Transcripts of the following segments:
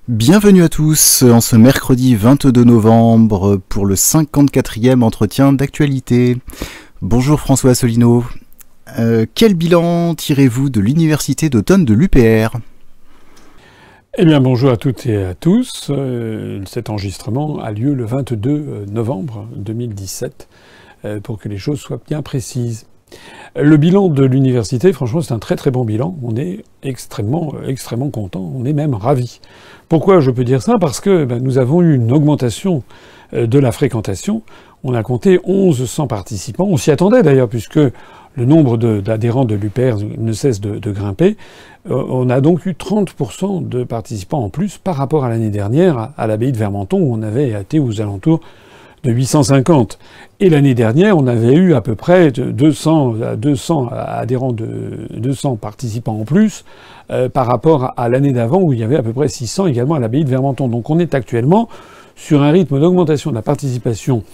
Bienvenue à tous en ce mercredi 22 novembre pour le 54e entretien d'actualité. Bonjour François Asselineau. Quel bilan tirez-vous de l'université d'automne de l'UPR ? Eh bien bonjour à toutes et à tous. Cet enregistrement a lieu le 22 novembre 2017 pour que les choses soient bien précises. Le bilan de l'université, franchement, c'est un très très bon bilan. On est extrêmement content. On est même ravis. Pourquoi je peux dire ça ? Parce que nous avons eu une augmentation de la fréquentation. On a compté 1100 participants. On s'y attendait d'ailleurs, puisque le nombre d'adhérents de l'UPR ne cesse de grimper. On a donc eu 30% de participants en plus par rapport à l'année dernière à l'abbaye de Vermenton, où on avait été aux alentours de 850. Et l'année dernière, on avait eu à peu près 200 adhérents, 200 participants en plus par rapport à l'année d'avant où il y avait à peu près 600 également à l'abbaye de Vermenton. Donc on est actuellement sur un rythme d'augmentation de la participation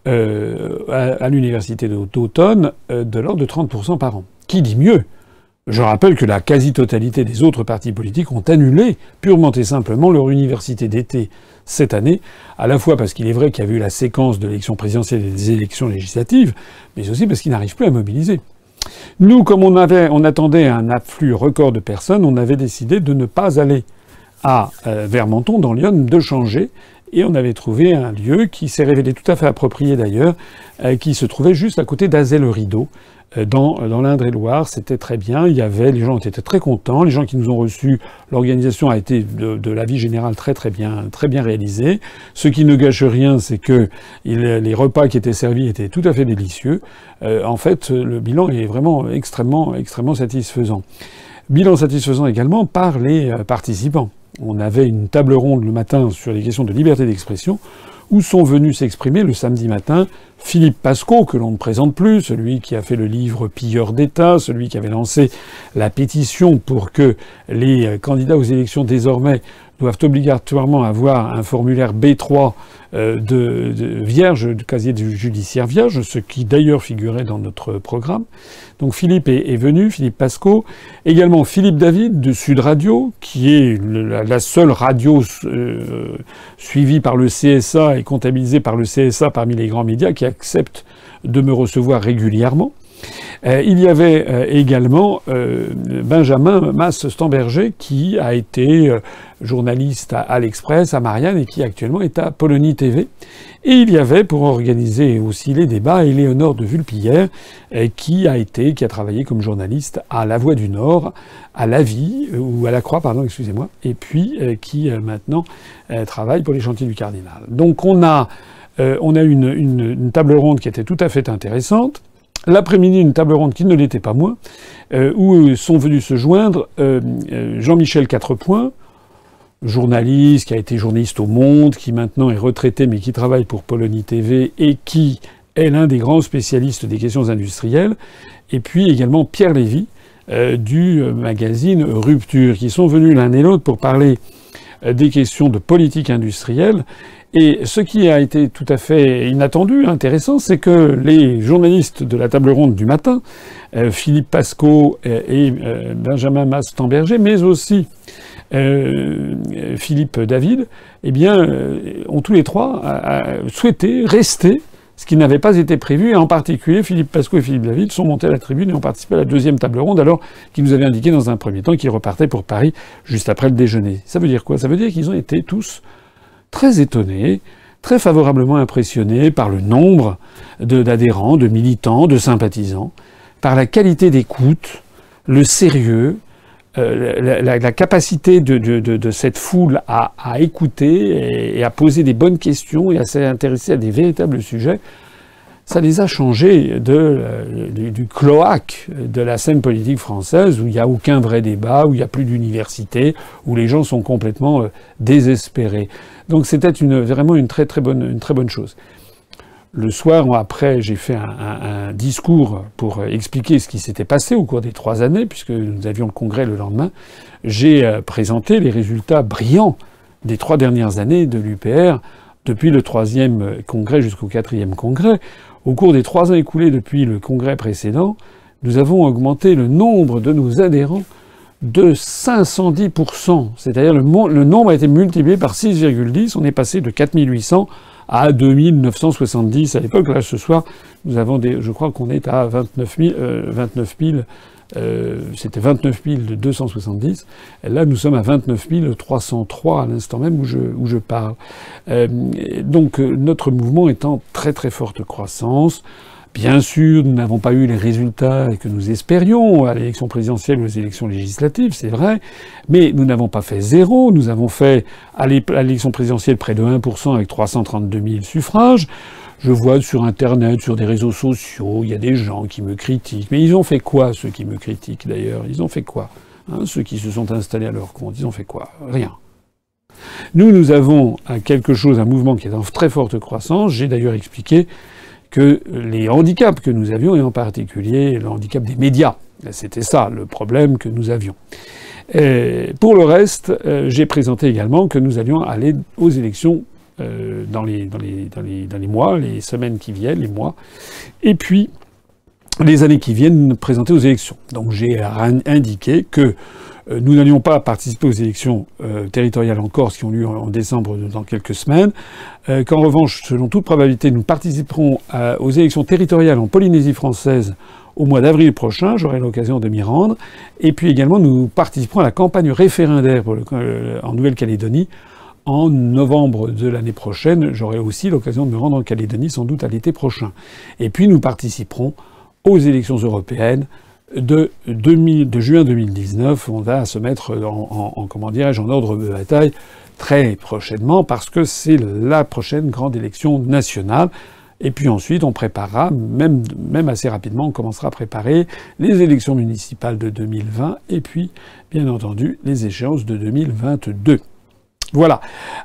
à l'université d'automne de l'ordre de 30% par an. Qui dit mieux ? Je rappelle que la quasi-totalité des autres partis politiques ont annulé purement et simplement leur université d'été cette année, à la fois parce qu'il est vrai qu'il y a eu la séquence de l'élection présidentielle et des élections législatives, mais aussi parce qu'ils n'arrivent plus à mobiliser. Nous, comme on attendait un afflux record de personnes, on avait décidé de ne pas aller à Vermenton, dans l'Yonne, de changer, et on avait trouvé un lieu qui s'est révélé tout à fait approprié d'ailleurs, qui se trouvait juste à côté d'Azay-le-Rideau, dans l'Indre-et-Loire. C'était très bien. Les gens étaient très contents. Les gens qui nous ont reçus, l'organisation a été de la vie générale très bien réalisée. Ce qui ne gâche rien, c'est que les repas qui étaient servis étaient tout à fait délicieux. En fait, le bilan est vraiment extrêmement satisfaisant. Bilan satisfaisant également par les participants. On avait une table ronde le matin sur les questions de liberté d'expression, où sont venus s'exprimer le samedi matin Philippe Pascot, que l'on ne présente plus, celui qui a fait le livre Pilleurs d'État, celui qui avait lancé la pétition pour que les candidats aux élections désormais doivent obligatoirement avoir un formulaire B3 de vierge, du casier judiciaire vierge, ce qui d'ailleurs figurait dans notre programme. Donc Philippe est venu, Philippe Pascot. Également Philippe David de Sud Radio, qui est la seule radio suivie par le CSA et comptabilisée par le CSA parmi les grands médias, qui accepte de me recevoir régulièrement. Il y avait également Benjamin Mas-Stamberger, qui a été journaliste à l'Express, à Marianne, et qui actuellement est à Polony TV. Et il y avait, pour organiser aussi les débats, Éléonore de Vulpillère, qui a travaillé comme journaliste à La Voix du Nord, à La Vie, ou à La Croix, pardon, excusez-moi, et puis qui maintenant travaille pour les chantiers du Cardinal. Donc on a une table ronde qui était tout à fait intéressante. L'après-midi, une table ronde qui ne l'était pas moins, où sont venus se joindre Jean-Michel Quatrepoint, journaliste, qui a été journaliste au Monde, qui maintenant est retraité, mais qui travaille pour Polony TV et qui est l'un des grands spécialistes des questions industrielles, et puis également Pierre Lévy, du magazine Rupture, qui sont venus l'un et l'autre pour parler des questions de politique industrielle. Et ce qui a été tout à fait inattendu, intéressant, c'est que les journalistes de la table ronde du matin, Philippe Pascot et Benjamin Mas-Stamberger, mais aussi Philippe David, eh bien, ont tous les trois souhaité rester, ce qui n'avait pas été prévu, et en particulier Philippe Pascot et Philippe David sont montés à la tribune et ont participé à la deuxième table ronde, alors qu'ils nous avaient indiqué dans un premier temps qu'ils repartaient pour Paris juste après le déjeuner. Ça veut dire quoi ? Ça veut dire qu'ils ont été tous très étonnés, très favorablement impressionnés par le nombre d'adhérents, de militants, de sympathisants, par la qualité d'écoute, le sérieux, la capacité de cette foule à écouter et à poser des bonnes questions et à s'intéresser à des véritables sujets. Ça les a changés du cloaque de la scène politique française, où il n'y a aucun vrai débat, où il n'y a plus d'université, où les gens sont complètement désespérés. Donc c'était vraiment une très bonne chose. Le soir, après, j'ai fait un discours pour expliquer ce qui s'était passé au cours des 3 années, puisque nous avions le congrès le lendemain. J'ai présenté les résultats brillants des 3 dernières années de l'UPR, depuis le 3e congrès jusqu'au 4e congrès. Au cours des 3 ans écoulés depuis le congrès précédent, nous avons augmenté le nombre de nos adhérents de 510%. C'est-à-dire le nombre a été multiplié par 6,10. On est passé de 4800 à 2970 à l'époque. Là, ce soir, nous avons je crois qu'on est à 29 000, c'était 29 270. Et là, nous sommes à 29 303 à l'instant même où je parle. Donc, notre mouvement est en très très forte croissance. Bien sûr, nous n'avons pas eu les résultats que nous espérions à l'élection présidentielle ou aux élections législatives, c'est vrai, mais nous n'avons pas fait zéro. Nous avons fait à l'élection présidentielle près de 1% avec 332 000 suffrages. Je vois sur Internet, sur des réseaux sociaux, il y a des gens qui me critiquent. Mais ils ont fait quoi, ceux qui me critiquent d'ailleurs? Ils ont fait quoi, ceux qui se sont installés à leur compte, ils ont fait quoi? Rien. Nous avons quelque chose, un mouvement qui est en très forte croissance. J'ai d'ailleurs expliqué que les handicaps que nous avions, et en particulier le handicap des médias, c'était ça le problème que nous avions. Pour le reste, j'ai présenté également que nous allions aller aux élections dans les mois, les semaines qui viennent, les mois, et puis les années qui viennent présenter aux élections. Donc j'ai indiqué que nous n'allions pas participer aux élections territoriales en Corse qui ont lieu en décembre dans quelques semaines, qu'en revanche, selon toute probabilité, nous participerons aux élections territoriales en Polynésie française au mois d'avril prochain. J'aurai l'occasion de m'y rendre. Et puis également, nous participerons à la campagne référendaire en Nouvelle-Calédonie en novembre de l'année prochaine. J'aurai aussi l'occasion de me rendre en Calédonie, sans doute à l'été prochain. Et puis nous participerons aux élections européennes de juin 2019, on va se mettre en ordre de bataille très prochainement parce que c'est la prochaine grande élection nationale. Et puis ensuite, on préparera, même assez rapidement, on commencera à préparer les élections municipales de 2020 et puis, bien entendu, les échéances de 2022. Voilà.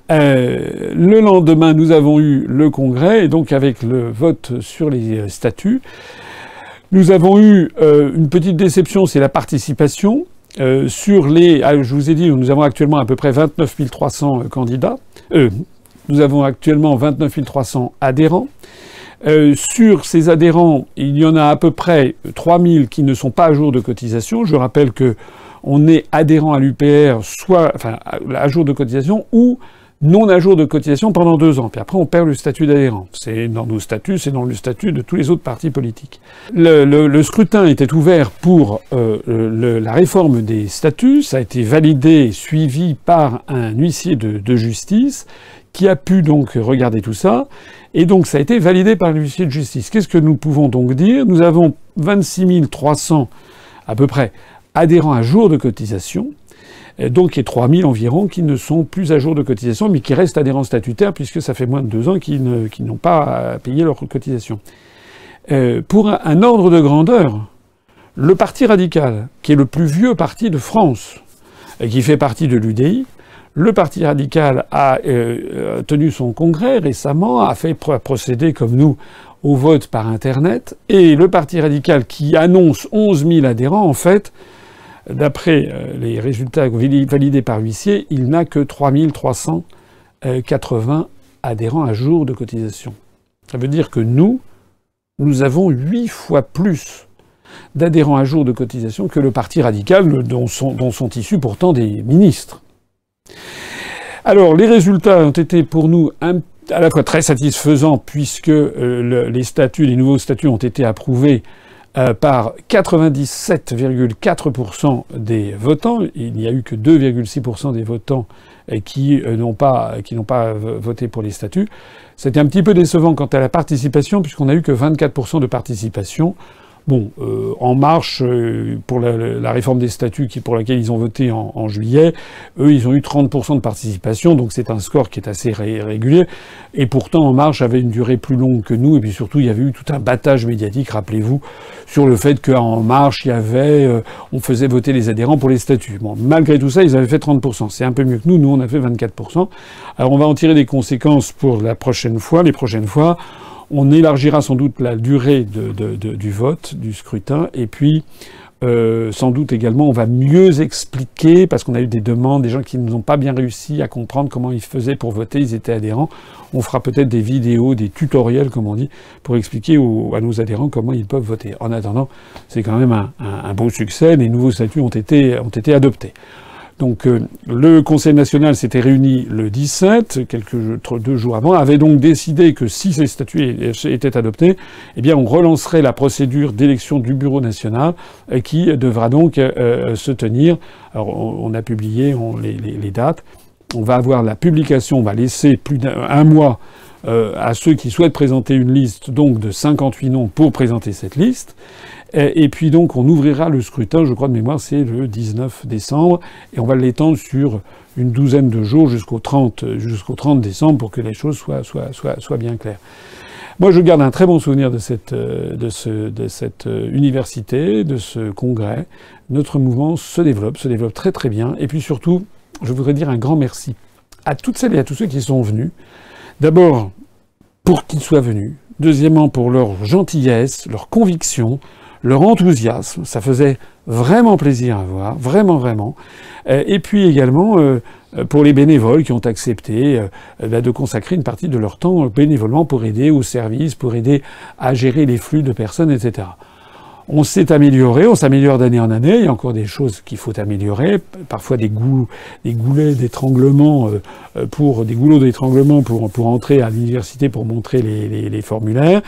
Le lendemain, nous avons eu le congrès et donc avec le vote sur les statuts, nous avons eu une petite déception, c'est la participation. Je vous ai dit, nous avons actuellement à peu près 29 300 candidats. Nous avons actuellement 29 300 adhérents. Sur ces adhérents, il y en a à peu près 3000 qui ne sont pas à jour de cotisation. Je rappelle que on est adhérent à l'UPR, à jour de cotisation ou non à jour de cotisation pendant 2 ans. Puis après, on perd le statut d'adhérent. C'est dans nos statuts, c'est dans le statut de tous les autres partis politiques. Le scrutin était ouvert pour la réforme des statuts. Ça a été validé, suivi par un huissier de justice qui a pu donc regarder tout ça. Et donc, ça a été validé par l'huissier de justice. Qu'est-ce que nous pouvons donc dire? Nous avons 26 300, à peu près, adhérents à jour de cotisation. Donc, il y a 3000 environ qui ne sont plus à jour de cotisation, mais qui restent adhérents statutaires, puisque ça fait moins de 2 ans qu'ils n'ont pas payé leur cotisation. Pour un ordre de grandeur, le Parti radical, qui est le plus vieux parti de France, et qui fait partie de l'UDI, le Parti radical a tenu son congrès récemment, a procédé comme nous au vote par Internet, et le Parti radical qui annonce 11 000 adhérents, en fait, d'après les résultats validés par l'huissier, il n'a que 3 380 adhérents à jour de cotisation. Ça veut dire que nous avons 8 fois plus d'adhérents à jour de cotisation que le Parti radical, dont sont issus pourtant des ministres. Alors, les résultats ont été pour nous à la fois très satisfaisants, puisque les nouveaux statuts ont été approuvés par 97,4% des votants. Il n'y a eu que 2,6% des votants qui n'ont pas voté pour les statuts. C'était un petit peu décevant quant à la participation, puisqu'on n'a eu que 24% de participation. Bon, En Marche, pour la réforme des statuts pour laquelle ils ont voté en juillet, eux, ils ont eu 30% de participation, donc c'est un score qui est assez régulier. Et pourtant, En Marche avait une durée plus longue que nous, et puis surtout, il y avait eu tout un battage médiatique, rappelez-vous, sur le fait qu'en Marche, on faisait voter les adhérents pour les statuts. Bon, malgré tout ça, ils avaient fait 30%. C'est un peu mieux que nous. Nous, on a fait 24%. Alors, on va en tirer des conséquences pour les prochaines fois. On élargira sans doute la durée du vote, du scrutin, et puis sans doute également, on va mieux expliquer, parce qu'on a eu des demandes, des gens qui n'ont pas bien réussi à comprendre comment ils faisaient pour voter, ils étaient adhérents. On fera peut-être des vidéos, des tutoriels, comme on dit, pour expliquer à nos adhérents comment ils peuvent voter. En attendant, c'est quand même un beau succès. Les nouveaux statuts ont été adoptés. Donc le Conseil national s'était réuni le 17, 2 jours avant, avait donc décidé que si ces statuts étaient adoptés, eh bien on relancerait la procédure d'élection du Bureau national qui devra donc se tenir. Alors on a publié les dates. On va avoir la publication, on va laisser plus d'un mois à ceux qui souhaitent présenter une liste donc de 58 noms pour présenter cette liste. Et puis donc on ouvrira le scrutin, je crois de mémoire c'est le 19 décembre, et on va l'étendre sur une douzaine de jours jusqu'au 30 décembre pour que les choses soient bien claires. Moi je garde un très bon souvenir de cette université, de ce congrès. Notre mouvement se développe très très bien. Et puis surtout, je voudrais dire un grand merci à toutes celles et à tous ceux qui sont venus. D'abord, pour qu'ils soient venus. Deuxièmement, pour leur gentillesse, leur conviction, leur enthousiasme. Ça faisait vraiment plaisir à voir, vraiment, vraiment. Et puis également, pour les bénévoles qui ont accepté de consacrer une partie de leur temps bénévolement pour aider au service, pour aider à gérer les flux de personnes, etc. On s'est amélioré, on s'améliore d'année en année. Il y a encore des choses qu'il faut améliorer. Parfois des goulets d'étranglement des goulots d'étranglement pour entrer à l'université pour montrer les formulaires.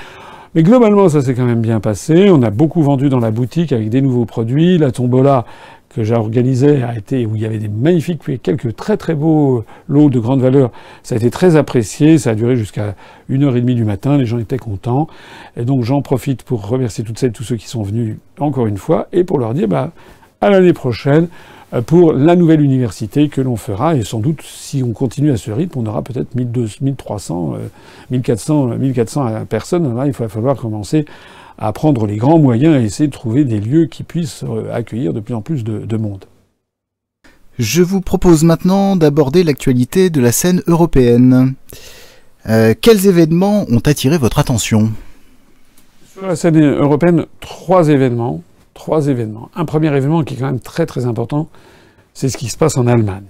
Mais globalement, ça s'est quand même bien passé. On a beaucoup vendu dans la boutique avec des nouveaux produits. La tombola que j'ai organisée où il y avait des magnifiques, quelques très très beaux lots de grande valeur. Ça a été très apprécié. Ça a duré jusqu'à 1h30 du matin. Les gens étaient contents. Et donc j'en profite pour remercier toutes celles et tous ceux qui sont venus encore une fois et pour leur dire, à l'année prochaine pour la nouvelle université que l'on fera. Et sans doute, si on continue à ce rythme, on aura peut-être 1300, 1400 personnes. Là, il va falloir commencer à prendre les grands moyens et essayer de trouver des lieux qui puissent accueillir de plus en plus de monde. Je vous propose maintenant d'aborder l'actualité de la scène européenne. Quels événements ont attiré votre attention ? Sur la scène européenne, trois événements. Un premier événement qui est quand même très très important, c'est ce qui se passe en Allemagne.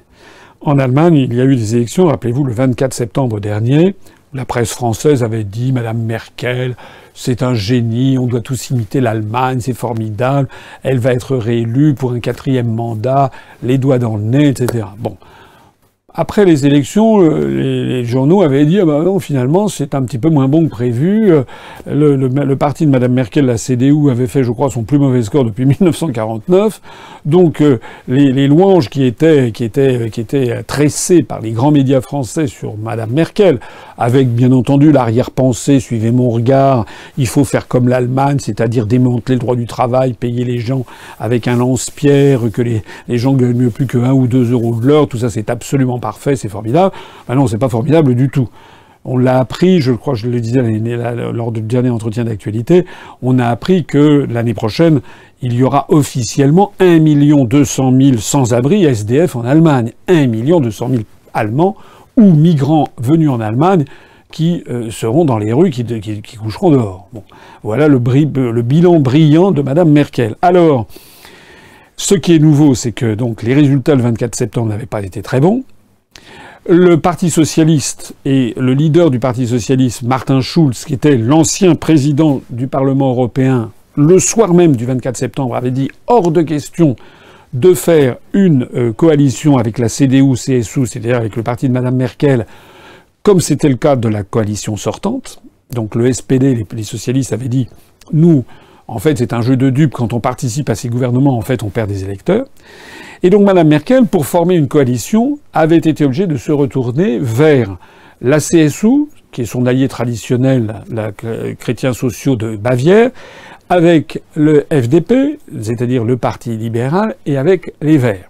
En Allemagne, il y a eu des élections, rappelez-vous, le 24 septembre dernier. La presse française avait dit « Madame Merkel, c'est un génie, on doit tous imiter l'Allemagne, c'est formidable, elle va être réélue pour un 4e mandat, les doigts dans le nez, etc. » Bon. Après les élections, les journaux avaient dit « Ah ben non, finalement, c'est un petit peu moins bon que prévu. » Le parti de Madame Merkel, la CDU, avait fait, je crois, son plus mauvais score depuis 1949. Donc, les louanges qui étaient tressées par les grands médias français sur Madame Merkel, avec, bien entendu, l'arrière-pensée « Suivez mon regard, il faut faire comme l'Allemagne, c'est-à-dire démanteler le droit du travail, payer les gens avec un lance-pierre, que les gens gagnent mieux plus que 1 ou 2 euros de l'heure, tout ça, c'est absolument parfait, c'est formidable. » Ben non, c'est pas formidable du tout. On l'a appris, je crois que je le disais lors du dernier entretien d'actualité, on a appris que l'année prochaine, il y aura officiellement 1 200 000 sans-abri SDF en Allemagne. 1 200 000 Allemands ou migrants venus en Allemagne qui seront dans les rues, qui coucheront dehors. Bon, voilà le bilan brillant de Madame Merkel. Alors, ce qui est nouveau, c'est que donc les résultats le 24 septembre n'avaient pas été très bons. Le Parti socialiste et le leader du Parti socialiste, Martin Schulz, qui était l'ancien président du Parlement européen, le soir même du 24 septembre, avait dit hors de question de faire une coalition avec la CDU-CSU, c'est-à-dire avec le parti de Madame Merkel, comme c'était le cas de la coalition sortante. Donc le SPD, les socialistes avaient dit « Nous, en fait, c'est un jeu de dupes. Quand on participe à ces gouvernements, en fait, on perd des électeurs. » Et donc Madame Merkel, pour former une coalition, avait été obligée de se retourner vers la CSU, qui est son allié traditionnel, la chrétiens sociaux de Bavière, avec le FDP, c'est-à-dire le Parti libéral, et avec les Verts.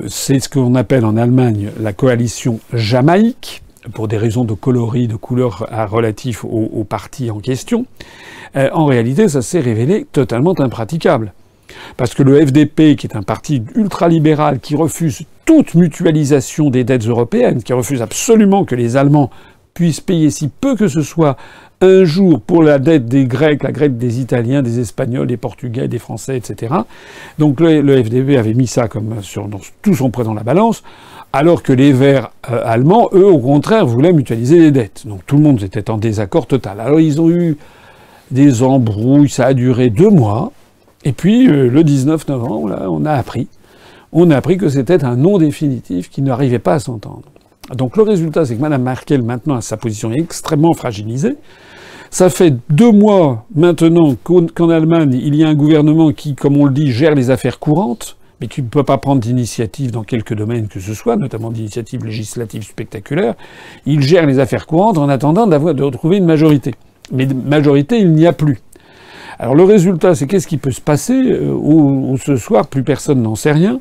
C'est ce qu'on appelle en Allemagne la coalition jamaïque, pour des raisons de coloris, de couleurs relatifs au parti en question. En réalité, ça s'est révélé totalement impraticable. Parce que le FDP, qui est un parti ultralibéral, qui refuse toute mutualisation des dettes européennes, qui refuse absolument que les Allemands puisse payer si peu que ce soit un jour pour la dette des Grecs, la dette des Italiens, des Espagnols, des Portugais, des Français, etc. Donc le FDP avait mis ça comme dans tout son poids dans la balance, alors que les Verts allemands, eux, au contraire, voulaient mutualiser les dettes. Donc tout le monde était en désaccord total. Alors ils ont eu des embrouilles, ça a duré 2 mois, et puis le 19 novembre, là, on a appris que c'était un non définitif, qu'ils n'arrivaient pas à s'entendre. Donc le résultat, c'est que Mme Merkel, maintenant, a sa position extrêmement fragilisée. Ça fait 2 mois maintenant qu'en Allemagne, il y a un gouvernement qui, comme on le dit, gère les affaires courantes, mais qui ne peut pas prendre d'initiative dans quelques domaines que ce soit, notamment d'initiatives législatives spectaculaires. Il gère les affaires courantes en attendant de retrouver une majorité. Mais de majorité, il n'y a plus. Alors le résultat, c'est qu'est-ce qui peut se passer ou ce soir, plus personne n'en sait rien.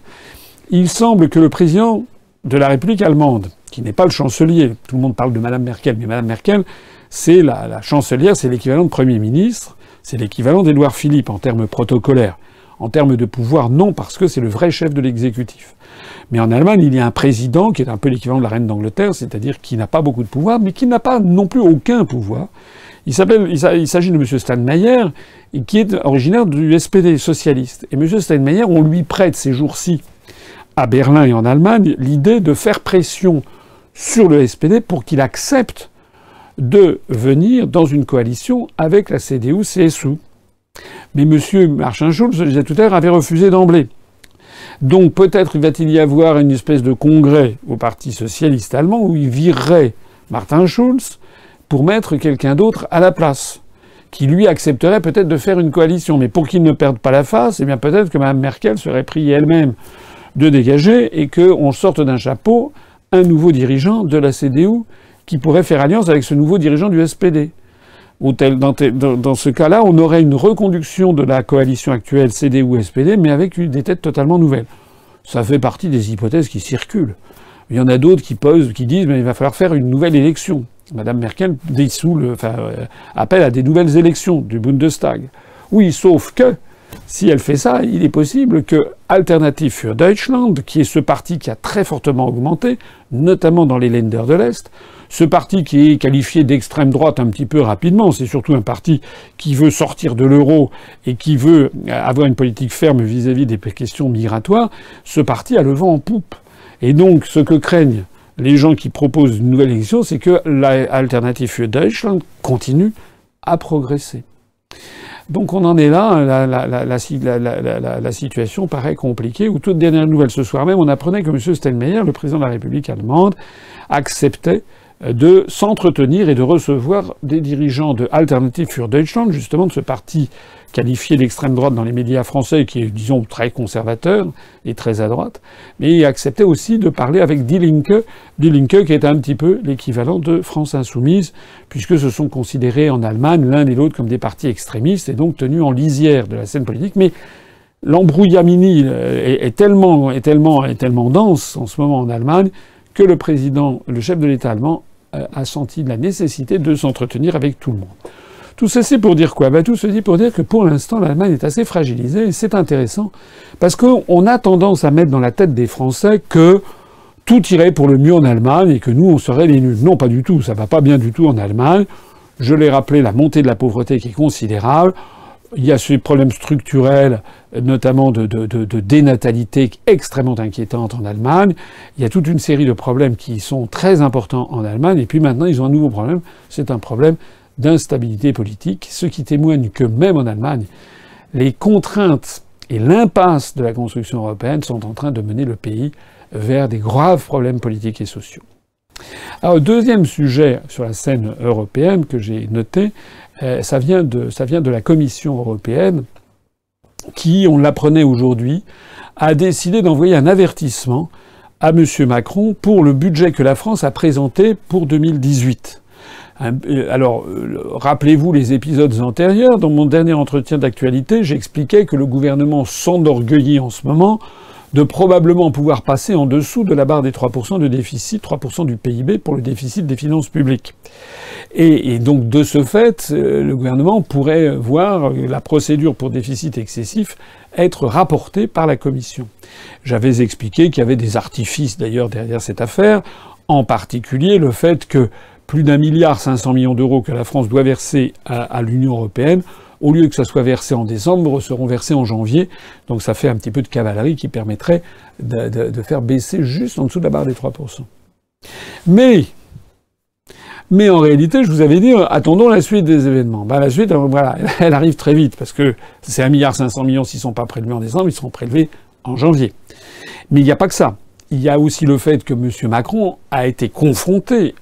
Il semble que le président de la République allemande, qui n'est pas le chancelier, tout le monde parle de Mme Merkel, mais Mme Merkel, c'est la chancelière, c'est l'équivalent de Premier ministre, c'est l'équivalent d'Édouard Philippe en termes protocolaires. En termes de pouvoir, non, parce que c'est le vrai chef de l'exécutif. Mais en Allemagne, il y a un président qui est un peu l'équivalent de la reine d'Angleterre, c'est-à-dire qui n'a pas beaucoup de pouvoir, mais qui n'a pas non plus aucun pouvoir. Il s'agit de M. Steinmeier, qui est originaire du SPD socialiste. Et M. Steinmeier, on lui prête ces jours-ci, à Berlin et en Allemagne, l'idée de faire pression sur le SPD pour qu'il accepte de venir dans une coalition avec la CDU-CSU. Mais M. Martin Schulz, je le disais tout à l'heure, avait refusé d'emblée. Donc peut-être va-t-il y avoir une espèce de congrès au Parti socialiste allemand où il virerait Martin Schulz pour mettre quelqu'un d'autre à la place, qui lui accepterait peut-être de faire une coalition. Mais pour qu'il ne perde pas la face, eh bien peut-être que Mme Merkel serait pris elle-même de dégager et qu'on sorte d'un chapeau un nouveau dirigeant de la CDU qui pourrait faire alliance avec ce nouveau dirigeant du SPD. Dans ce cas-là, on aurait une reconduction de la coalition actuelle CDU-SPD, mais avec des têtes totalement nouvelles. Ça fait partie des hypothèses qui circulent. Il y en a d'autres qui disent mais il va falloir faire une nouvelle élection. Madame Merkel appelle à des nouvelles élections du Bundestag. Oui, sauf que si elle fait ça, il est possible que Alternative für Deutschland, qui est ce parti qui a très fortement augmenté, notamment dans les Länder de l'Est, ce parti qui est qualifié d'extrême droite un petit peu rapidement, c'est surtout un parti qui veut sortir de l'euro et qui veut avoir une politique ferme vis-à-vis des questions migratoires, ce parti a le vent en poupe. Et donc, ce que craignent les gens qui proposent une nouvelle élection, c'est que l'Alternative für Deutschland continue à progresser. Donc on en est là, la situation paraît compliquée. Ou toute dernière nouvelle ce soir même, on apprenait que M. Steinmeier, le président de la République allemande, acceptait de s'entretenir et de recevoir des dirigeants de Alternative für Deutschland, justement de ce parti qualifié d'extrême droite dans les médias français, qui est, disons, très conservateur et très à droite, mais il acceptait aussi de parler avec Die Linke qui est un petit peu l'équivalent de France Insoumise, puisque ce sont considérés en Allemagne l'un et l'autre comme des partis extrémistes et donc tenus en lisière de la scène politique. Mais l'embrouillamini est tellement dense en ce moment en Allemagne que le chef de l'État allemand, a senti la nécessité de s'entretenir avec tout le monde. Tout ceci pour dire quoi? Tout ceci pour dire que pour l'instant, l'Allemagne est assez fragilisée et c'est intéressant parce qu'on a tendance à mettre dans la tête des Français que tout irait pour le mieux en Allemagne et que nous, on serait les nuls. Non, pas du tout. Ça va pas bien du tout en Allemagne. Je l'ai rappelé, la montée de la pauvreté qui est considérable. Il y a ces problèmes structurels, notamment de dénatalité extrêmement inquiétante en Allemagne. Il y a toute une série de problèmes qui sont très importants en Allemagne. Et puis maintenant, ils ont un nouveau problème. C'est un problème d'instabilité politique, ce qui témoigne que même en Allemagne, les contraintes et l'impasse de la construction européenne sont en train de mener le pays vers des graves problèmes politiques et sociaux. Alors, deuxième sujet sur la scène européenne que j'ai noté, ça vient de la Commission européenne qui, on l'apprenait aujourd'hui, a décidé d'envoyer un avertissement à M. Macron pour le budget que la France a présenté pour 2018. Alors, rappelez-vous les épisodes antérieurs. Dans mon dernier entretien d'actualité, j'expliquais que le gouvernement s'enorgueillit en ce moment de probablement pouvoir passer en dessous de la barre des 3% de déficit, 3% du PIB pour le déficit des finances publiques. Et donc, de ce fait, le gouvernement pourrait voir la procédure pour déficit excessif être rapportée par la Commission. J'avais expliqué qu'il y avait des artifices d'ailleurs derrière cette affaire, en particulier le fait que plus d'1,5 milliard d'euros que la France doit verser à l'Union européenne, au lieu que ça soit versé en décembre, seront versés en janvier. Donc ça fait un petit peu de cavalerie qui permettrait de faire baisser juste en dessous de la barre des 3%. Mais en réalité, je vous avais dit, attendons la suite des événements. La suite, voilà, elle arrive très vite, parce que c'est 1,5 milliard s'ils sont pas prélevés en décembre, ils seront prélevés en janvier. Mais il n'y a pas que ça. Il y a aussi le fait que M. Macron a été confronté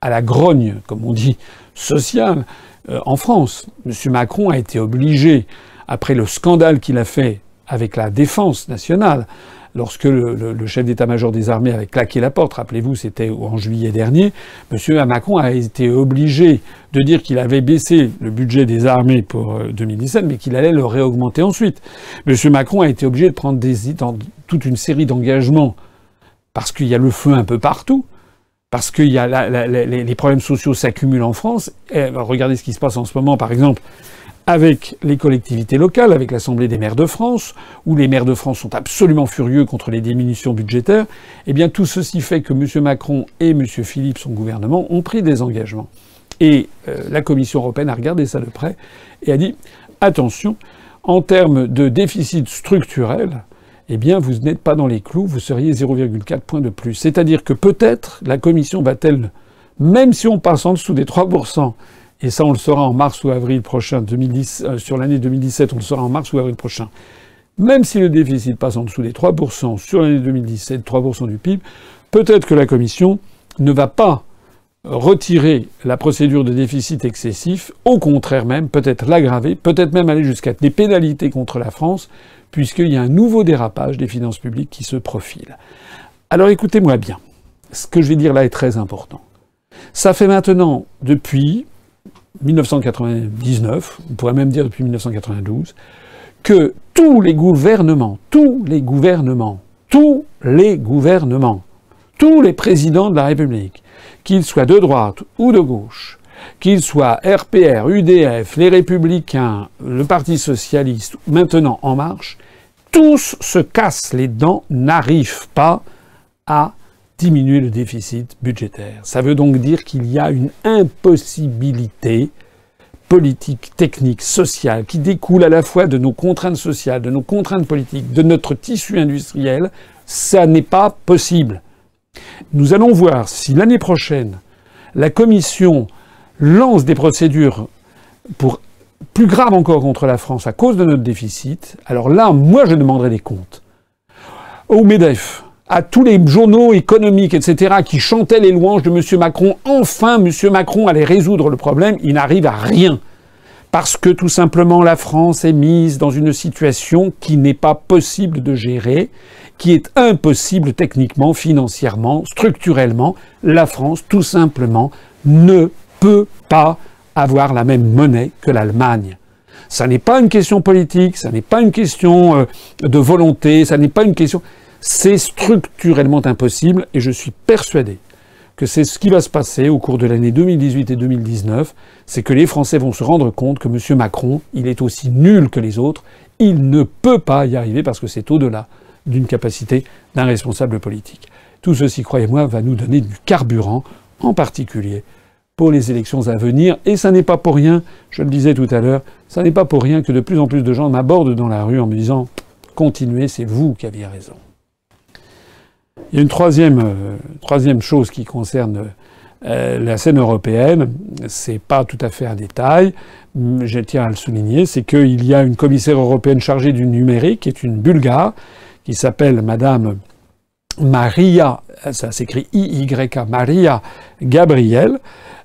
à la grogne, comme on dit, sociale, en France. M. Macron a été obligé, après le scandale qu'il a fait avec la défense nationale, lorsque le chef d'état-major des armées avait claqué la porte, rappelez-vous, c'était en juillet dernier, M. Macron a été obligé de dire qu'il avait baissé le budget des armées pour 2017, mais qu'il allait le réaugmenter ensuite. M. Macron a été obligé de prendre toute une série d'engagements, parce qu'il y a le feu un peu partout, parce que les problèmes sociaux s'accumulent en France. Et regardez ce qui se passe en ce moment, par exemple, avec les collectivités locales, avec l'Assemblée des maires de France, où les maires de France sont absolument furieux contre les diminutions budgétaires. Eh bien, tout ceci fait que M. Macron et M. Philippe, son gouvernement, ont pris des engagements. Et la Commission européenne a regardé ça de près et a dit « Attention, en termes de déficit structurel, eh bien, vous n'êtes pas dans les clous, vous seriez 0,4 points de plus. » C'est-à-dire que peut-être la Commission va-t-elle, même si on passe en dessous des 3%, et ça on le saura en mars ou avril prochain, sur l'année 2017, on le saura en mars ou avril prochain, même si le déficit passe en dessous des 3% sur l'année 2017, 3% du PIB, peut-être que la Commission ne va pas retirer la procédure de déficit excessif, au contraire même, peut-être l'aggraver, peut-être même aller jusqu'à des pénalités contre la France, puisqu'il y a un nouveau dérapage des finances publiques qui se profile. Alors écoutez-moi bien, ce que je vais dire là est très important. Ça fait maintenant, depuis 1999, on pourrait même dire depuis 1992, que tous les gouvernements, tous les présidents de la République, qu'ils soient de droite ou de gauche, qu'ils soient RPR, UDF, les Républicains, le Parti Socialiste, maintenant En Marche, tous se cassent les dents, n'arrivent pas à diminuer le déficit budgétaire. Ça veut donc dire qu'il y a une impossibilité politique, technique, sociale, qui découle à la fois de nos contraintes sociales, de nos contraintes politiques, de notre tissu industriel. Ça n'est pas possible. Nous allons voir si l'année prochaine, la Commission lance des procédures pour plus graves encore contre la France à cause de notre déficit. Alors là, moi, je demanderai des comptes au MEDEF, à tous les journaux économiques, etc., qui chantaient les louanges de M. Macron. Enfin, M. Macron allait résoudre le problème. Il n'arrive à rien. Parce que, tout simplement, la France est mise dans une situation qui n'est pas possible de gérer, qui est impossible techniquement, financièrement, structurellement. La France, tout simplement, ne peut pas avoir la même monnaie que l'Allemagne. Ça n'est pas une question politique, ça n'est pas une question de volonté, ça n'est pas une question... C'est structurellement impossible et je suis persuadé que c'est ce qui va se passer au cours de l'année 2018 et 2019, c'est que les Français vont se rendre compte que M. Macron, il est aussi nul que les autres, il ne peut pas y arriver parce que c'est au-delà d'une capacité d'un responsable politique. Tout ceci, croyez-moi, va nous donner du carburant, en particulier pour les élections à venir, et ça n'est pas pour rien, je le disais tout à l'heure, ça n'est pas pour rien que de plus en plus de gens m'abordent dans la rue en me disant « Continuez, c'est vous qui aviez raison ». Il y a une troisième chose qui concerne la scène européenne. C'est pas tout à fait un détail, je tiens à le souligner, c'est qu'il y a une commissaire européenne chargée du numérique, qui est une Bulgare, qui s'appelle Madame Maria, ça s'écrit I-Y-A, Maria Gabriel.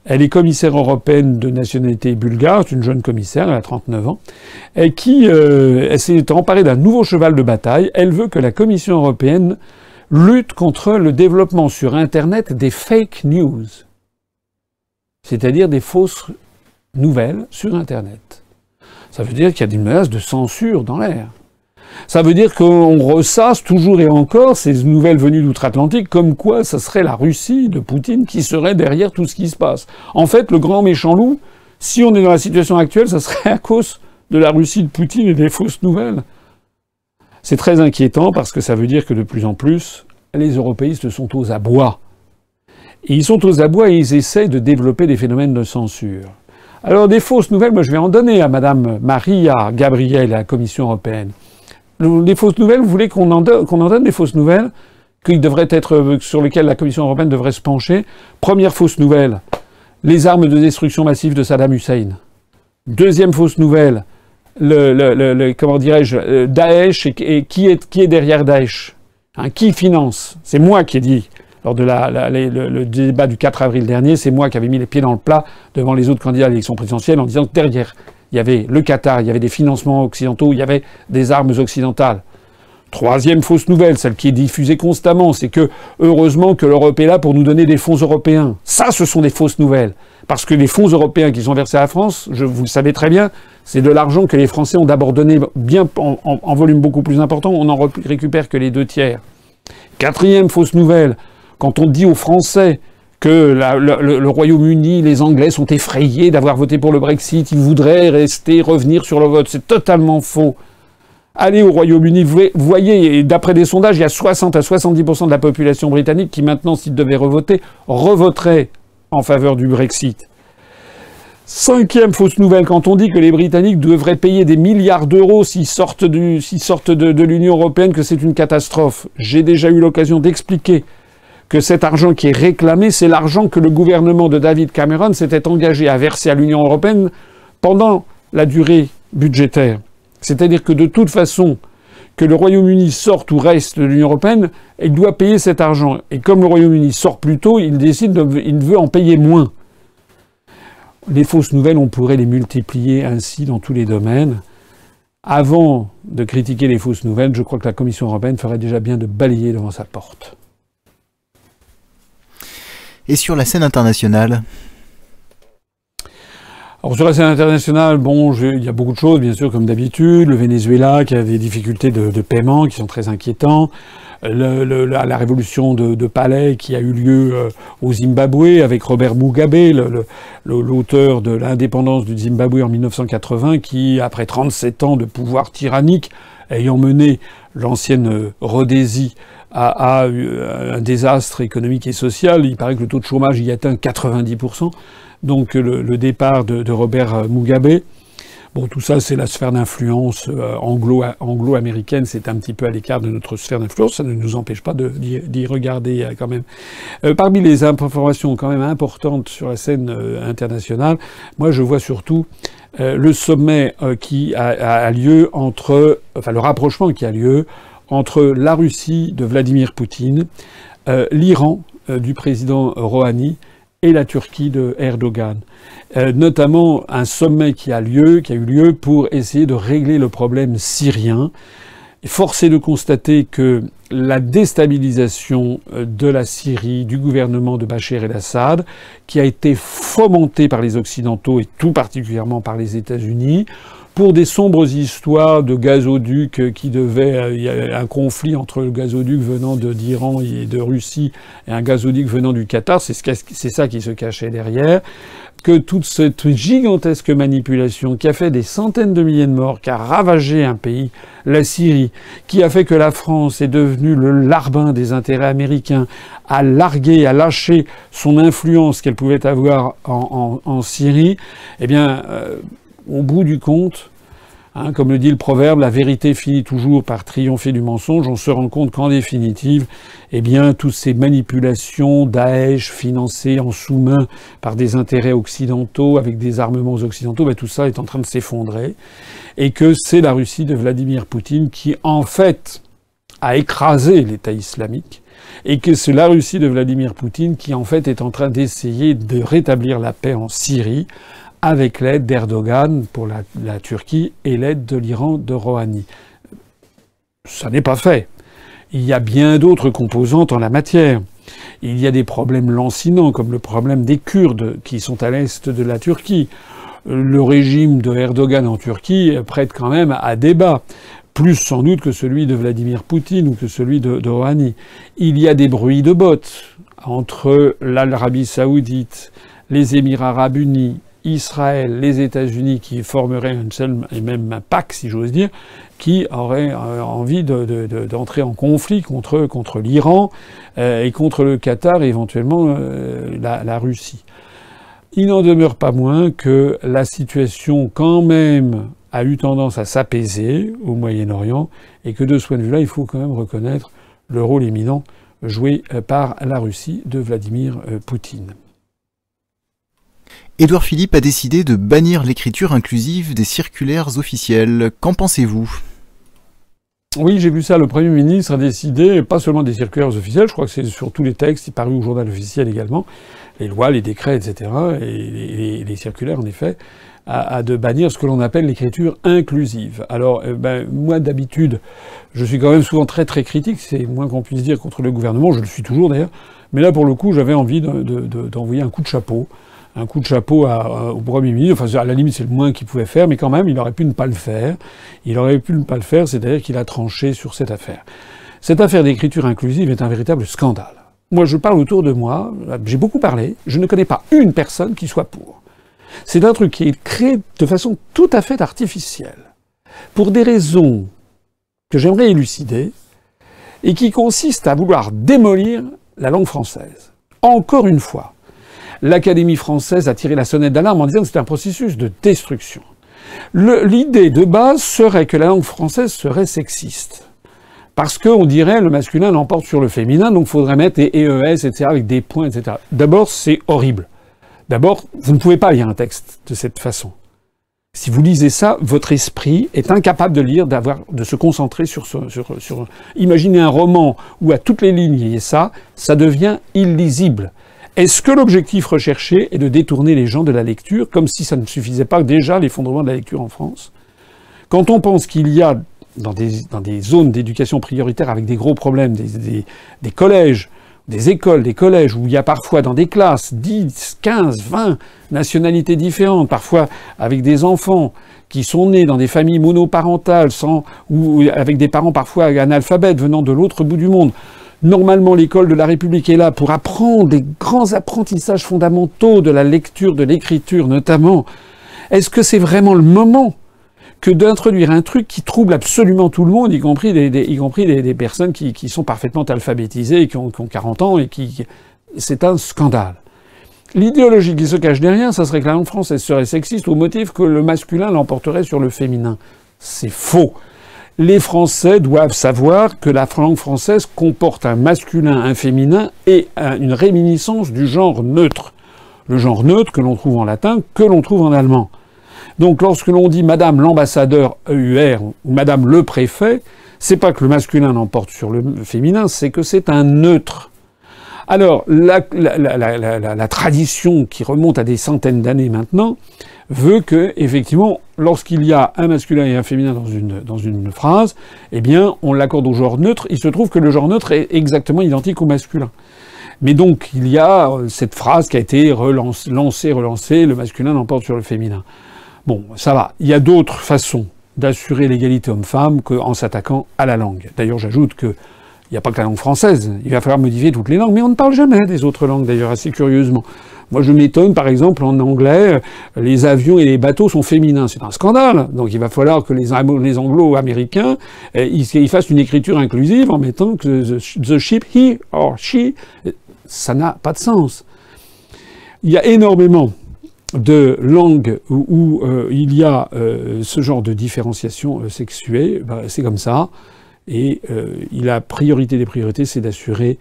Elle est commissaire européenne de nationalité bulgare, c'est une jeune commissaire, elle a 39 ans, et qui elle s'est emparée d'un nouveau cheval de bataille. Elle veut que la Commission européenne lutte contre le développement sur Internet des fake news, c'est-à-dire des fausses nouvelles sur Internet. Ça veut dire qu'il y a des menaces de censure dans l'air. Ça veut dire qu'on ressasse toujours et encore ces nouvelles venues d'outre-Atlantique comme quoi ça serait la Russie de Poutine qui serait derrière tout ce qui se passe. En fait, le grand méchant loup, si on est dans la situation actuelle, ça serait à cause de la Russie de Poutine et des fausses nouvelles. C'est très inquiétant parce que ça veut dire que de plus en plus, les européistes sont aux abois. Et ils sont aux abois et ils essaient de développer des phénomènes de censure. Alors des fausses nouvelles, moi je vais en donner à Madame Maria Gabriel à la Commission européenne. Les fausses nouvelles, vous voulez qu'on en donne des fausses nouvelles qui devraient être, sur lesquelles la Commission européenne devrait se pencher? Première fausse nouvelle, les armes de destruction massive de Saddam Hussein. Deuxième fausse nouvelle, comment dirais-je, Daesh et qui est derrière Daesh, hein, qui finance? C'est moi qui ai dit lors de le débat du 4 avril dernier, c'est moi qui avais mis les pieds dans le plat devant les autres candidats à l'élection présidentielle en disant que derrière, il y avait le Qatar, il y avait des financements occidentaux, il y avait des armes occidentales. Troisième fausse nouvelle, celle qui est diffusée constamment, c'est que heureusement que l'Europe est là pour nous donner des fonds européens. Ça, ce sont des fausses nouvelles. Parce que les fonds européens qui sont versés à la France, vous le savez très bien, c'est de l'argent que les Français ont d'abord donné bien en volume beaucoup plus important, on n'en récupère que les 2/3. Quatrième fausse nouvelle, quand on dit aux Français que le Royaume-Uni, les Anglais sont effrayés d'avoir voté pour le Brexit, ils voudraient revenir sur le vote, c'est totalement faux. Allez au Royaume-Uni, vous voyez, d'après des sondages, il y a 60 à 70% de la population britannique qui maintenant, s'ils devaient revoter, revoterait en faveur du Brexit. Cinquième fausse nouvelle, quand on dit que les Britanniques devraient payer des milliards d'euros s'ils sortent de l'Union européenne, que c'est une catastrophe. J'ai déjà eu l'occasion d'expliquer que cet argent qui est réclamé, c'est l'argent que le gouvernement de David Cameron s'était engagé à verser à l'Union européenne pendant la durée budgétaire. C'est-à-dire que de toute façon, que le Royaume-Uni sorte ou reste de l'Union européenne, il doit payer cet argent. Et comme le Royaume-Uni sort plus tôt, il veut en payer moins. Les fausses nouvelles, on pourrait les multiplier ainsi dans tous les domaines. Avant de critiquer les fausses nouvelles, je crois que la Commission européenne ferait déjà bien de balayer devant sa porte. Et sur la scène internationale ? Alors sur la scène internationale, bon, il y a beaucoup de choses, bien sûr, comme d'habitude. Le Venezuela qui a des difficultés de paiement qui sont très inquiétants. La révolution de palais qui a eu lieu au Zimbabwe avec Robert Mugabe, l'auteur de l'indépendance du Zimbabwe en 1980, qui, après 37 ans de pouvoir tyrannique, ayant mené l'ancienne Rhodésie à un désastre économique et social, il paraît que le taux de chômage y atteint 90%. Donc le départ de Robert Mugabe, bon, tout ça c'est la sphère d'influence anglo-américaine, c'est un petit peu à l'écart de notre sphère d'influence, ça ne nous empêche pas d'y regarder quand même. Parmi les informations quand même importantes sur la scène internationale, moi je vois surtout le sommet qui a lieu le rapprochement qui a lieu entre la Russie de Vladimir Poutine, l'Iran du président Rouhani, et la Turquie de Erdogan. Notamment un sommet qui a eu lieu pour essayer de régler le problème syrien. Force est de constater que la déstabilisation de la Syrie, du gouvernement de Bachar el-Assad, qui a été fomentée par les Occidentaux et tout particulièrement par les États-Unis, pour des sombres histoires de gazoducs il y a un conflit entre le gazoduc venant d'Iran et de Russie et un gazoduc venant du Qatar, c'est ça qui se cachait derrière, que toute cette gigantesque manipulation qui a fait des centaines de milliers de morts, qui a ravagé un pays, la Syrie, qui a fait que la France est devenue le larbin des intérêts américains, a lâché son influence qu'elle pouvait avoir en Syrie, eh bien, au bout du compte, hein, comme le dit le proverbe, la vérité finit toujours par triompher du mensonge. On se rend compte qu'en définitive, eh bien, toutes ces manipulations, Daesh financées en sous-main par des intérêts occidentaux, avec des armements occidentaux, tout ça est en train de s'effondrer. Et que c'est la Russie de Vladimir Poutine qui, en fait, a écrasé l'État islamique. Et que c'est la Russie de Vladimir Poutine qui, en fait, est en train d'essayer de rétablir la paix en Syrie, avec l'aide d'Erdogan pour la Turquie et l'aide de l'Iran de Rouhani. Ça n'est pas fait. Il y a bien d'autres composantes en la matière. Il y a des problèmes lancinants, comme le problème des Kurdes, qui sont à l'est de la Turquie. Le régime de Erdogan en Turquie prête quand même à débat, plus sans doute que celui de Vladimir Poutine ou que celui de Rouhani. Il y a des bruits de bottes entre l'Arabie saoudite, les Émirats arabes unis, Israël, les États-Unis, qui formeraient un seul et même un pack, si j'ose dire, qui aurait envie d'entrer en conflit contre l'Iran et contre le Qatar et éventuellement la Russie. Il n'en demeure pas moins que la situation, quand même, a eu tendance à s'apaiser au Moyen-Orient et que de ce point de vue-là, il faut quand même reconnaître le rôle éminent joué par la Russie de Vladimir Poutine. Édouard Philippe a décidé de bannir l'écriture inclusive des circulaires officielles. Qu'en pensez-vous ? Oui, j'ai vu ça. Le Premier ministre a décidé, pas seulement des circulaires officielles, je crois que c'est sur tous les textes, il parut au journal officiel également, les lois, les décrets, etc., et les circulaires, en effet, de bannir ce que l'on appelle l'écriture inclusive. Alors, moi, d'habitude, je suis quand même souvent très très critique, c'est moins qu'on puisse dire, contre le gouvernement, je le suis toujours d'ailleurs, mais là, pour le coup, j'avais envie d'envoyer un coup de chapeau. Un coup de chapeau au Premier ministre. Enfin, à la limite, c'est le moins qu'il pouvait faire, mais quand même, il aurait pu ne pas le faire. Il aurait pu ne pas le faire, c'est-à-dire qu'il a tranché sur cette affaire. Cette affaire d'écriture inclusive est un véritable scandale. Moi, je parle autour de moi, j'ai beaucoup parlé, je ne connais pas une personne qui soit pour. C'est un truc qui est créé de façon tout à fait artificielle, pour des raisons que j'aimerais élucider, et qui consistent à vouloir démolir la langue française. Encore une fois, l'Académie française a tiré la sonnette d'alarme en disant que c'était un processus de destruction. L'idée de base serait que la langue française serait sexiste. Parce qu'on dirait le masculin l'emporte sur le féminin, donc il faudrait mettre des EES, etc., avec des points, etc. D'abord, c'est horrible. D'abord, vous ne pouvez pas lire un texte de cette façon. Si vous lisez ça, votre esprit est incapable de lire, de se concentrer sur... Imaginez un roman où à toutes les lignes il y a ça devient illisible. Est-ce que l'objectif recherché est de détourner les gens de la lecture, comme si ça ne suffisait pas déjà l'effondrement de la lecture en France? Quand on pense qu'il y a dans des zones d'éducation prioritaire avec des gros problèmes, des collèges, des écoles, des collèges, où il y a parfois dans des classes 10, 15, 20 nationalités différentes, parfois avec des enfants qui sont nés dans des familles monoparentales, ou avec des parents parfois analphabètes venant de l'autre bout du monde. Normalement, l'école de la République est là pour apprendre des grands apprentissages fondamentaux de la lecture, de l'écriture notamment. Est-ce que c'est vraiment le moment que d'introduire un truc qui trouble absolument tout le monde, y compris des personnes qui sont parfaitement alphabétisées et qui ont 40 ans et c'est un scandale. L'idéologie qui se cache derrière, ça serait que la langue française serait sexiste au motif que le masculin l'emporterait sur le féminin. C'est faux. Les Français doivent savoir que la langue française comporte un masculin, un féminin et une réminiscence du genre neutre. Le genre neutre que l'on trouve en latin, que l'on trouve en allemand. Donc lorsque l'on dit Madame l'ambassadeur EUR ou Madame le préfet, c'est pas que le masculin l'emporte sur le féminin, c'est que c'est un neutre. Alors la tradition qui remonte à des centaines d'années maintenant veut que, effectivement, lorsqu'il y a un masculin et un féminin dans une phrase, eh bien, on l'accorde au genre neutre. Il se trouve que le genre neutre est exactement identique au masculin. Mais donc, il y a cette phrase qui a été relancée, le masculin l'emporte sur le féminin. Bon, ça va. Il y a d'autres façons d'assurer l'égalité homme-femme qu'en s'attaquant à la langue. D'ailleurs, j'ajoute que il n'y a pas que la langue française. Il va falloir modifier toutes les langues, mais on ne parle jamais des autres langues, d'ailleurs, assez curieusement. Moi, je m'étonne, par exemple, en anglais, les avions et les bateaux sont féminins. C'est un scandale. Donc, il va falloir que les anglo-américains, ils fassent une écriture inclusive en mettant que the ship, he or she, ça n'a pas de sens. Il y a énormément de langues où il y a ce genre de différenciation sexuée. C'est comme ça. Et la priorité des priorités, c'est d'assurer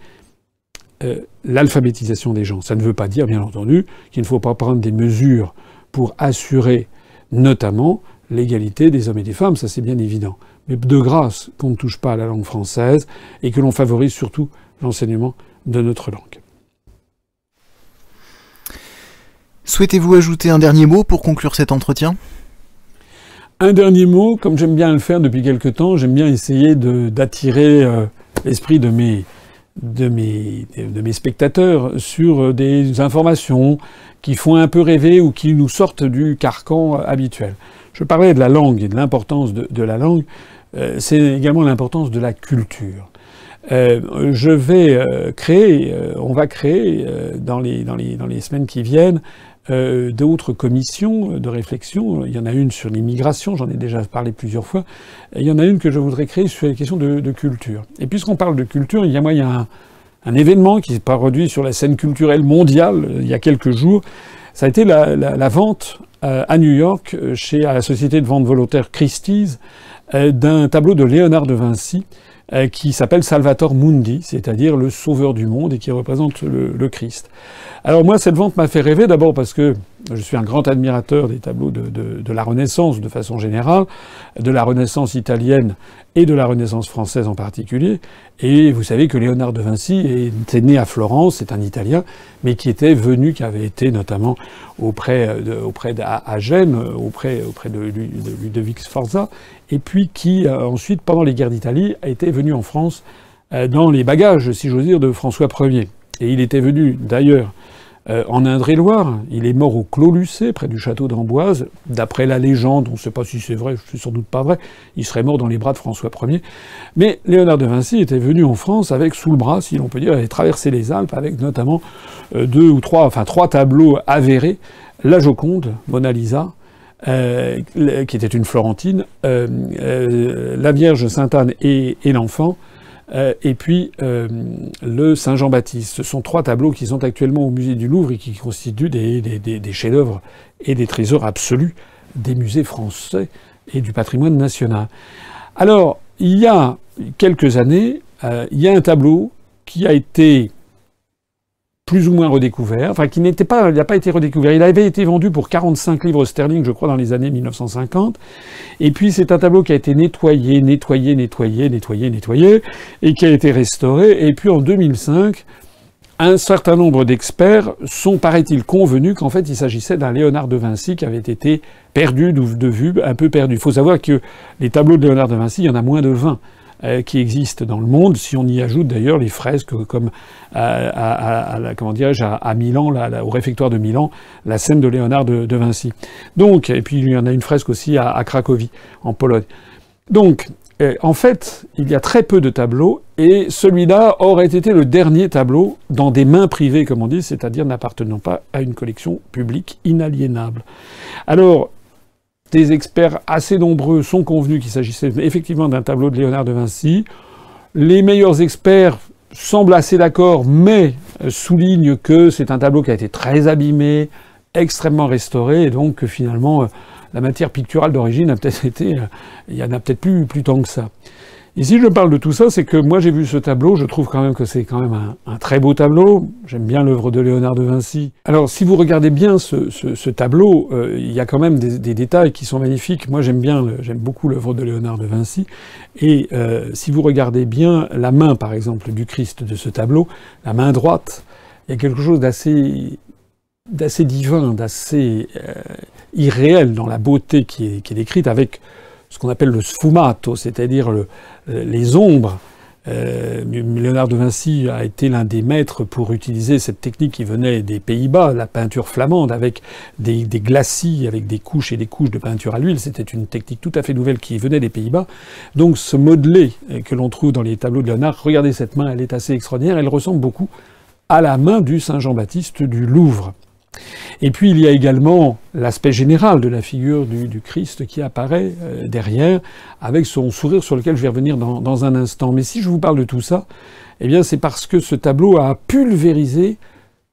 l'alphabétisation des gens. Ça ne veut pas dire, bien entendu, qu'il ne faut pas prendre des mesures pour assurer notamment l'égalité des hommes et des femmes, ça c'est bien évident. Mais de grâce qu'on ne touche pas à la langue française et que l'on favorise surtout l'enseignement de notre langue. Souhaitez-vous ajouter un dernier mot pour conclure cet entretien ? Un dernier mot, comme j'aime bien le faire depuis quelque temps, j'aime bien essayer d'attirer l'esprit de mes spectateurs sur des informations qui font un peu rêver ou qui nous sortent du carcan habituel. Je parlais de la langue et de l'importance de la langue. C'est également l'importance de la culture. On va créer dans les semaines qui viennent d'autres commissions de réflexion. Il y en a une sur l'immigration, j'en ai déjà parlé plusieurs fois. Et il y en a une que je voudrais créer sur les questions de culture. Et puisqu'on parle de culture, il y a un événement qui s'est produit sur la scène culturelle mondiale il y a quelques jours. Ça a été la vente à New York, à la société de vente volontaire Christie's, d'un tableau de Léonard de Vinci qui s'appelle Salvator Mundi, c'est-à-dire le sauveur du monde, et qui représente le Christ. Alors moi, cette vente m'a fait rêver, d'abord parce que je suis un grand admirateur des tableaux de la Renaissance de façon générale, de la Renaissance italienne et de la Renaissance française en particulier. Et vous savez que Léonard de Vinci était né à Florence, c'est un Italien, mais qui avait été notamment à Gênes, auprès de Ludovic Sforza, et puis qui ensuite, pendant les guerres d'Italie, a été venu en France dans les bagages, si j'ose dire, de François Ier. Et il était venu d'ailleurs en Indre-et-Loire. Il est mort au Clos Lucé, près du château d'Amboise. D'après la légende, on ne sait pas si c'est vrai, c'est sans doute pas vrai, il serait mort dans les bras de François Ier. Mais Léonard de Vinci était venu en France avec sous le bras, si l'on peut dire, il avait traversé les Alpes avec notamment trois tableaux avérés. La Joconde, Mona Lisa, qui était une Florentine, la Vierge Sainte-Anne et l'Enfant, et puis le Saint Jean-Baptiste. Ce sont trois tableaux qui sont actuellement au musée du Louvre et qui constituent des chefs-d'œuvre et des trésors absolus des musées français et du patrimoine national. Alors, il y a quelques années, il y a un tableau qui a été plus ou moins redécouvert, enfin il n'a pas été redécouvert. Il avait été vendu pour 45 livres sterling, je crois, dans les années 1950. Et puis c'est un tableau qui a été nettoyé, et qui a été restauré. Et puis en 2005, un certain nombre d'experts sont, paraît-il, convenus qu'en fait il s'agissait d'un Léonard de Vinci qui avait été perdu de vue, un peu perdu. Il faut savoir que les tableaux de Léonard de Vinci, il y en a moins de 20. Qui existent dans le monde, si on y ajoute d'ailleurs les fresques comme à Milan, au réfectoire de Milan, la scène de Léonard de Vinci. Donc, et puis il y en a une fresque aussi à Cracovie, en Pologne. Donc, en fait, il y a très peu de tableaux, et celui-là aurait été le dernier tableau dans des mains privées, comme on dit, c'est-à-dire n'appartenant pas à une collection publique inaliénable. Alors, des experts assez nombreux sont convenus qu'il s'agissait effectivement d'un tableau de Léonard de Vinci. Les meilleurs experts semblent assez d'accord, mais soulignent que c'est un tableau qui a été très abîmé, extrêmement restauré, et donc que finalement la matière picturale d'origine a peut-être été... il y en a peut-être plus tant que ça. Et si je parle de tout ça, c'est que moi j'ai vu ce tableau, je trouve quand même que c'est quand même un très beau tableau. J'aime bien l'œuvre de Léonard de Vinci. Alors si vous regardez bien ce tableau, il y a quand même des détails qui sont magnifiques. Moi j'aime beaucoup l'œuvre de Léonard de Vinci. Et si vous regardez bien la main, par exemple, du Christ de ce tableau, la main droite, il y a quelque chose d'assez divin, d'assez irréel dans la beauté qui est décrite avec ce qu'on appelle le sfumato, c'est-à-dire les ombres. Léonard de Vinci a été l'un des maîtres pour utiliser cette technique qui venait des Pays-Bas, la peinture flamande, avec des glacis, avec des couches et des couches de peinture à l'huile. C'était une technique tout à fait nouvelle qui venait des Pays-Bas. Donc ce modelé que l'on trouve dans les tableaux de Léonard, regardez cette main, elle est assez extraordinaire, elle ressemble beaucoup à la main du Saint Jean-Baptiste du Louvre. Et puis il y a également l'aspect général de la figure du Christ qui apparaît derrière, avec son sourire sur lequel je vais revenir dans un instant. Mais si je vous parle de tout ça, eh bien c'est parce que ce tableau a pulvérisé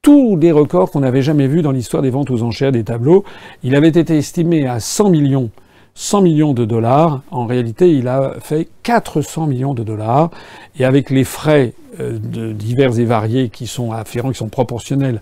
tous les records qu'on n'avait jamais vus dans l'histoire des ventes aux enchères des tableaux. Il avait été estimé à 100 millions de dollars. En réalité, il a fait 400 millions de dollars. Et avec les frais divers et variés qui sont afférents, qui sont proportionnels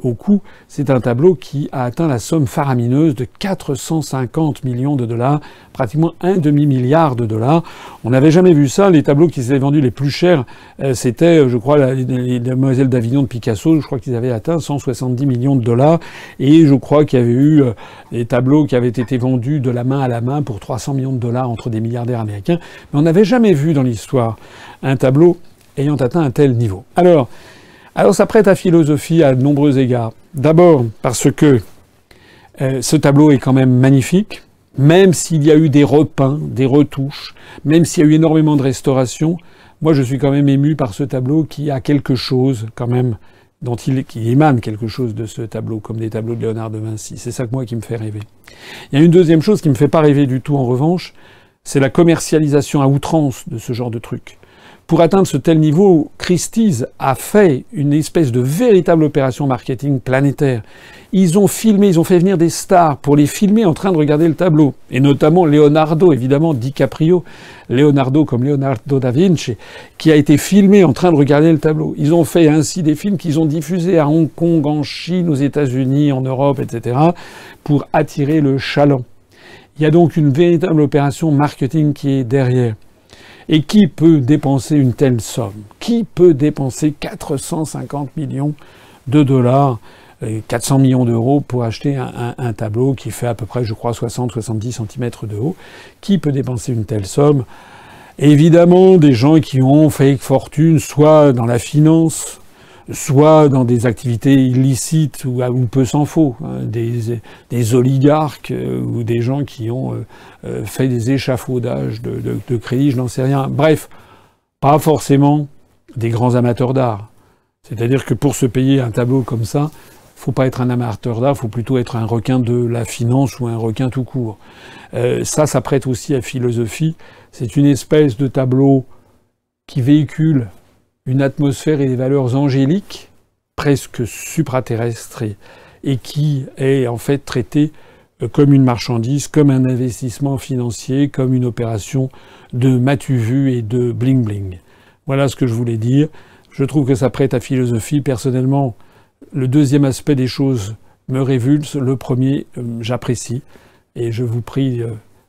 au coût, c'est un tableau qui a atteint la somme faramineuse de 450 millions de dollars, pratiquement un demi-milliard de dollars. On n'avait jamais vu ça. Les tableaux qui s'étaient vendus les plus chers, c'était, je crois, les Demoiselles d'Avignon de Picasso. Je crois qu'ils avaient atteint 170 millions de dollars. Et je crois qu'il y avait eu des tableaux qui avaient été vendus de la main à la main pour 300 millions de dollars entre des milliardaires américains. Mais on n'avait jamais vu dans l'histoire un tableau ayant atteint un tel niveau. Alors ça prête à philosophie à de nombreux égards. D'abord parce que ce tableau est quand même magnifique, même s'il y a eu des repeints, des retouches, même s'il y a eu énormément de restauration. Moi je suis quand même ému par ce tableau qui a quelque chose quand même qui émane quelque chose de ce tableau, comme des tableaux de Léonard de Vinci. C'est ça que moi qui me fait rêver. Il y a une deuxième chose qui me fait pas rêver du tout, en revanche, c'est la commercialisation à outrance de ce genre de truc. Pour atteindre ce tel niveau, Christie's a fait une espèce de véritable opération marketing planétaire. Ils ont filmé, ils ont fait venir des stars pour les filmer en train de regarder le tableau. Et notamment Leonardo, évidemment, DiCaprio. Leonardo comme Leonardo da Vinci, qui a été filmé en train de regarder le tableau. Ils ont fait ainsi des films qu'ils ont diffusés à Hong Kong, en Chine, aux États-Unis, en Europe, etc., pour attirer le chaland. Il y a donc une véritable opération marketing qui est derrière. Et qui peut dépenser une telle somme? Qui peut dépenser 450 millions de dollars, 400 millions d'euros pour acheter un tableau qui fait à peu près, je crois, 60-70 cm de haut? Qui peut dépenser une telle somme? Évidemment, des gens qui ont fait fortune, soit dans la finance, soit dans des activités illicites ou peu s'en faut, hein, des oligarques ou des gens qui ont fait des échafaudages de crédit, je n'en sais rien. Bref, pas forcément des grands amateurs d'art. C'est-à-dire que pour se payer un tableau comme ça, faut pas être un amateur d'art, faut plutôt être un requin de la finance ou un requin tout court. Ça prête aussi à philosophie. C'est une espèce de tableau qui véhicule une atmosphère et des valeurs angéliques, presque supraterrestres, et qui est en fait traité comme une marchandise, comme un investissement financier, comme une opération de matu-vu et de bling-bling. Voilà ce que je voulais dire. Je trouve que ça prête à philosophie. Personnellement, le deuxième aspect des choses me révulse. Le premier, j'apprécie. Et je vous prie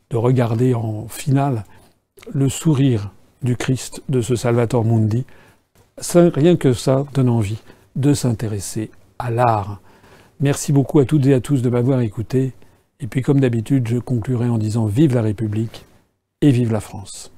de regarder en finale le sourire du Christ de ce Salvator Mundi. Rien que ça donne envie de s'intéresser à l'art. Merci beaucoup à toutes et à tous de m'avoir écouté. Et puis comme d'habitude, je conclurai en disant vive la République et vive la France.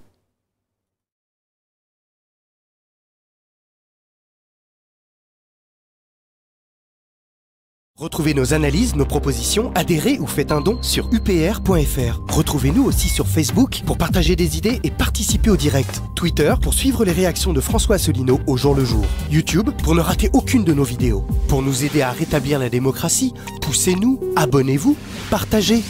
Retrouvez nos analyses, nos propositions, adhérez ou faites un don sur upr.fr. Retrouvez-nous aussi sur Facebook pour partager des idées et participer au direct. Twitter pour suivre les réactions de François Asselineau au jour le jour. YouTube pour ne rater aucune de nos vidéos. Pour nous aider à rétablir la démocratie, poussez-nous, abonnez-vous, partagez.